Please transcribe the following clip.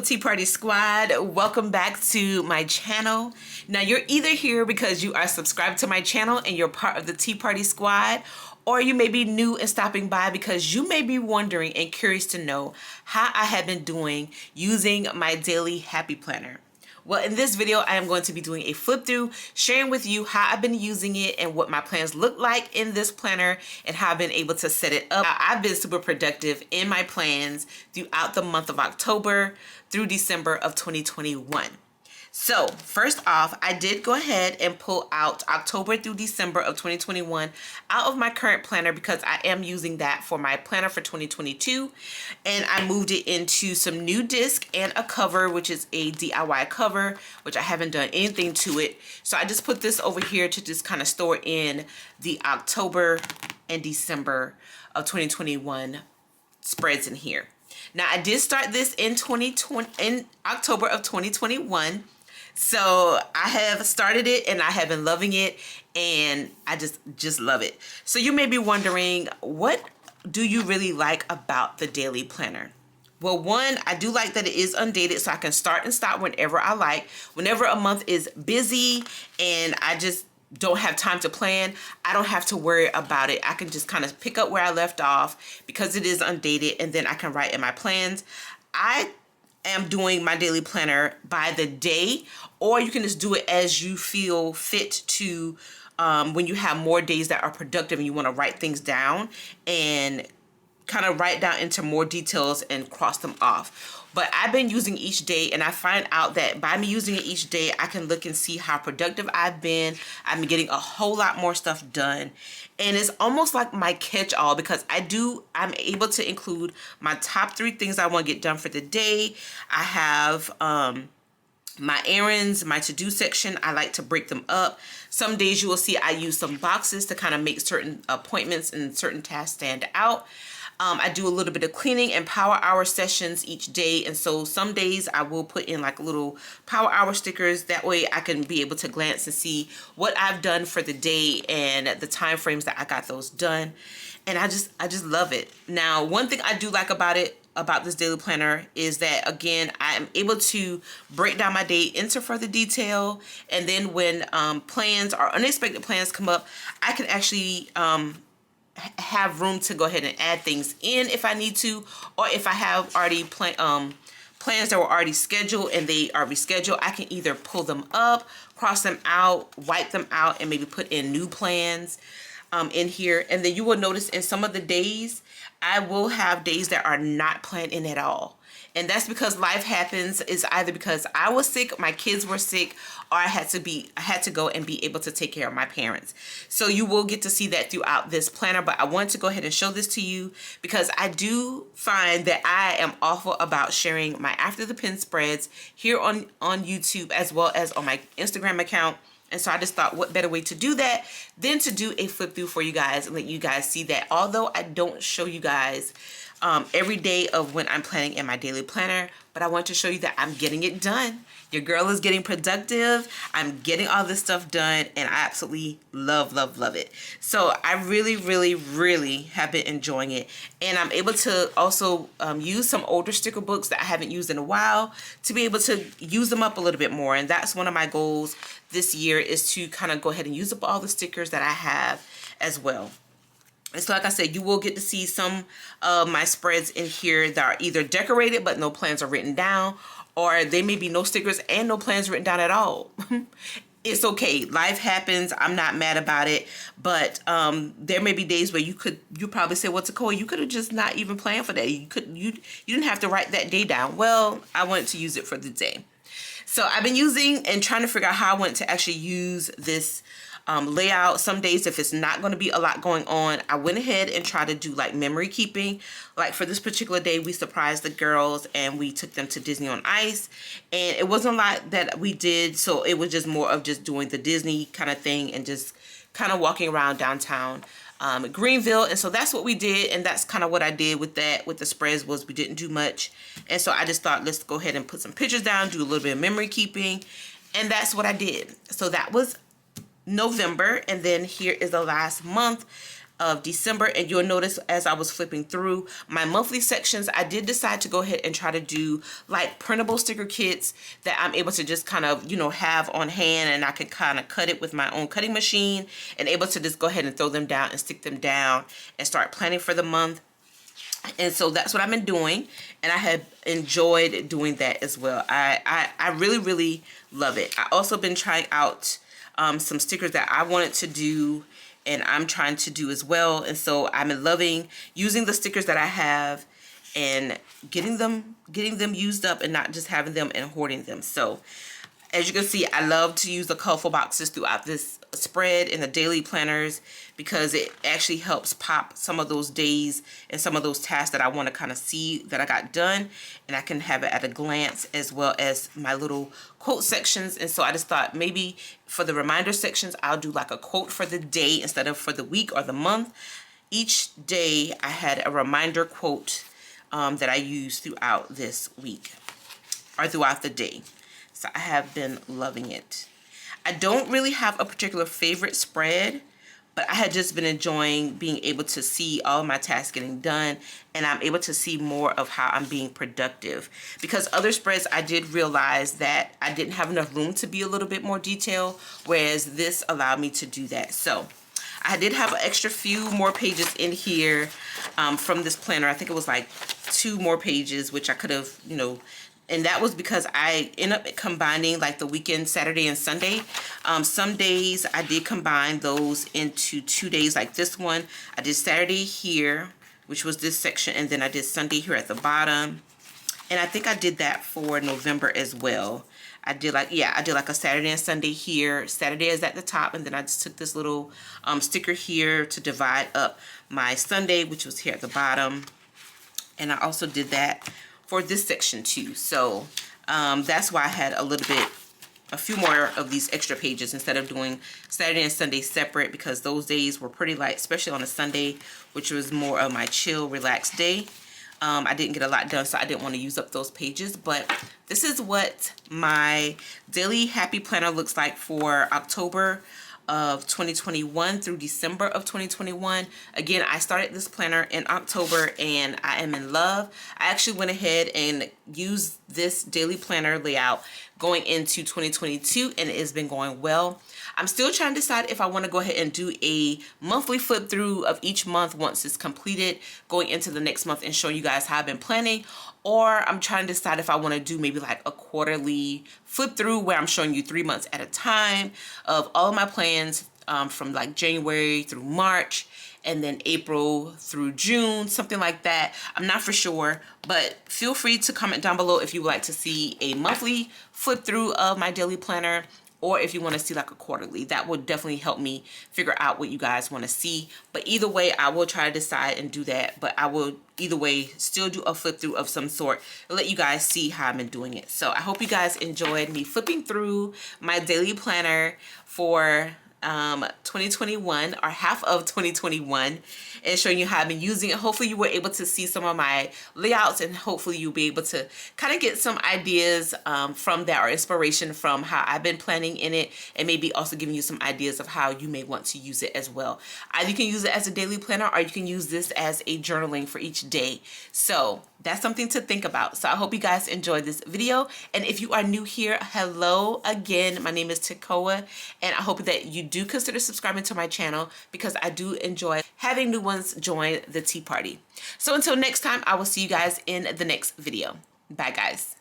Tea Party Squad, welcome back to my channel. Now you're either here because you are subscribed to my channel and you're part of the Tea Party Squad, or you may be new and stopping by because you may be wondering and curious to know how I have been doing using my daily happy planner. Well, in this video, I am going to be doing a flip through, sharing with you how I've been using it and what my plans look like in this planner and how I've been able to set it up. I've been super productive in my plans throughout the month of October through December of 2021. So first off, I did go ahead and pull out October through December of 2021 out of my current planner because I am using that for my planner for 2022. And I moved it into some new disc and a cover, which is a DIY cover, which I haven't done anything to it. So I just put this over here to just kind of store in the October and December of 2021 spreads in here. Now I did start this in October of 2021. So I have started it and I have been loving it and I just love it. So you may be wondering, what do you really like about the daily planner? Well, one, I do like that it is undated, so I can start and stop whenever I like. Whenever a month is busy and I just don't have time to plan, I don't have to worry about it. I can just kind of pick up where I left off because it is undated, and then I can write in my plans. I am doing my daily planner by the day, or you can just do it as you feel fit to when you have more days that are productive and you want to write things down and kind of write down into more details and cross them off. But I've been using each day, and I find out that by me using it each day, I can look and see how productive I've been. I've been getting a whole lot more stuff done. And it's almost like my catch-all because I'm able to include my top 3 things I want to get done for the day. I have my errands, my to-do section. I like to break them up. Some days you will see I use some boxes to kind of make certain appointments and certain tasks stand out. I do a little bit of cleaning and power hour sessions each day, and so some days I will put in like little power hour stickers. That way I can be able to glance and see what I've done for the day and the time frames that I got those done. And I just love it. Now, one thing I do like about this daily planner is that, again, I am able to break down my day into further detail, and then when plans or unexpected plans come up, I can actually have room to go ahead and add things in if I need to, or if I have already plans that were already scheduled and they are rescheduled, I can either pull them up, cross them out, wipe them out, and maybe put in new plans in here. And then you will notice in some of the days, I will have days that are not planned in at all. And that's because life happens. Is either because I was sick, my kids were sick, or I had to go and be able to take care of my parents. So you will get to see that throughout this planner, but I wanted to go ahead and show this to you because I do find that I am awful about sharing my After the Pen spreads here on YouTube as well as on my Instagram account. And so I just thought, what better way to do that than to do a flip through for you guys and let you guys see that. Although I don't show you guys every day of when I'm planning in my daily planner, but I want to show you that I'm getting it done. Your girl is getting productive. I'm getting all this stuff done, and I absolutely love it. So I really have been enjoying it. And I'm able to also use some older sticker books that I haven't used in a while to be able to use them up a little bit more. And that's one of my goals this year, is to kind of go ahead and use up all the stickers that I have as well. And so like I said, you will get to see some of my spreads in here that are either decorated but no plans are written down, or they may be no stickers and no plans written down at all. It's okay. Life happens. I'm not mad about it. But there may be days where you probably say, well, Takoa, you could have just not even planned for that. You didn't have to write that day down. Well, I wanted to use it for the day. So I've been using and trying to figure out how I want to actually use this layout. Some days, if it's not going to be a lot going on, I went ahead and tried to do like memory keeping. Like for this particular day, we surprised the girls and we took them to Disney on Ice, and it wasn't a lot that we did, so it was just more of just doing the Disney kind of thing and just kind of walking around downtown Greenville. And so that's what we did, and that's kind of what I did with that, with the spreads, was we didn't do much. And so I just thought, let's go ahead and put some pictures down, do a little bit of memory keeping, and that's what I did. So that was November, and then here is the last month. of December, and you'll notice as I was flipping through my monthly sections, I did decide to go ahead and try to do like printable sticker kits that I'm able to just kind of, you know, have on hand, and I can kind of cut it with my own cutting machine and able to just go ahead and throw them down and stick them down and start planning for the month. And so that's what I've been doing, and I have enjoyed doing that as well. I really love it. I also been trying out some stickers that I wanted to do, and I'm trying to do as well. And so I'm loving using the stickers that I have and getting them used up and not just having them and hoarding them. So as you can see, I love to use the colorful boxes throughout this spread in the daily planners because it actually helps pop some of those days and some of those tasks that I want to kind of see that I got done, and I can have it at a glance, as well as my little quote sections. And so I just thought maybe for the reminder sections, I'll do like a quote for the day instead of for the week or the month. Each day I had a reminder quote that I used throughout this week or throughout the day. So I have been loving it. I don't really have a particular favorite spread, but I had just been enjoying being able to see all of my tasks getting done, and I'm able to see more of how I'm being productive. Because other spreads, I did realize that I didn't have enough room to be a little bit more detailed, whereas this allowed me to do that. So I did have an extra few more pages in here from this planner. I think it was like 2 more pages, which I could have, you know, and that was because I end up combining like the weekend, Saturday and Sunday. Some days I did combine those into 2 days, like this one. I did Saturday here, which was this section, and then I did Sunday here at the bottom. And I think I did that for November as well. I did like, yeah, I did like a Saturday and Sunday here. Saturday is at the top, and then I just took this little sticker here to divide up my Sunday, which was here at the bottom. And I also did that for this section too. So that's why I had a few more of these extra pages instead of doing Saturday and Sunday separate, because those days were pretty light, especially on a Sunday, which was more of my chill, relaxed day. I didn't get a lot done, so I didn't want to use up those pages. But this is what my daily happy planner looks like for October of 2021 through December of 2021. Again, I started this planner in October and I am in love. I actually went ahead and used this daily planner layout going into 2022, and it has been going well. I'm still trying to decide if I want to go ahead and do a monthly flip through of each month once it's completed, going into the next month and showing you guys how I've been planning. Or I'm trying to decide if I want to do maybe like a quarterly flip through where I'm showing you 3 months at a time of all of my plans from like January through March, and then April through June, something like that. I'm not for sure, but feel free to comment down below if you would like to see a monthly flip through of my daily planner, or if you want to see like a quarterly. That would definitely help me figure out what you guys want to see. But either way, I will try to decide and do that. But I will either way still do a flip through of some sort and let you guys see how I've been doing it. So I hope you guys enjoyed me flipping through my daily planner for 2021, or half of 2021, and showing you how I've been using it. Hopefully you were able to see some of my layouts, and hopefully you'll be able to kind of get some ideas from that, or inspiration from how I've been planning in it, and maybe also giving you some ideas of how you may want to use it as well. Either you can use it as a daily planner, or you can use this as a journaling for each day. So that's something to think about. So I hope you guys enjoyed this video. And if you are new here, hello again. My name is Tekoa, and I hope that you do consider subscribing to my channel, because I do enjoy having new ones join the tea party. So until next time, I will see you guys in the next video. Bye guys.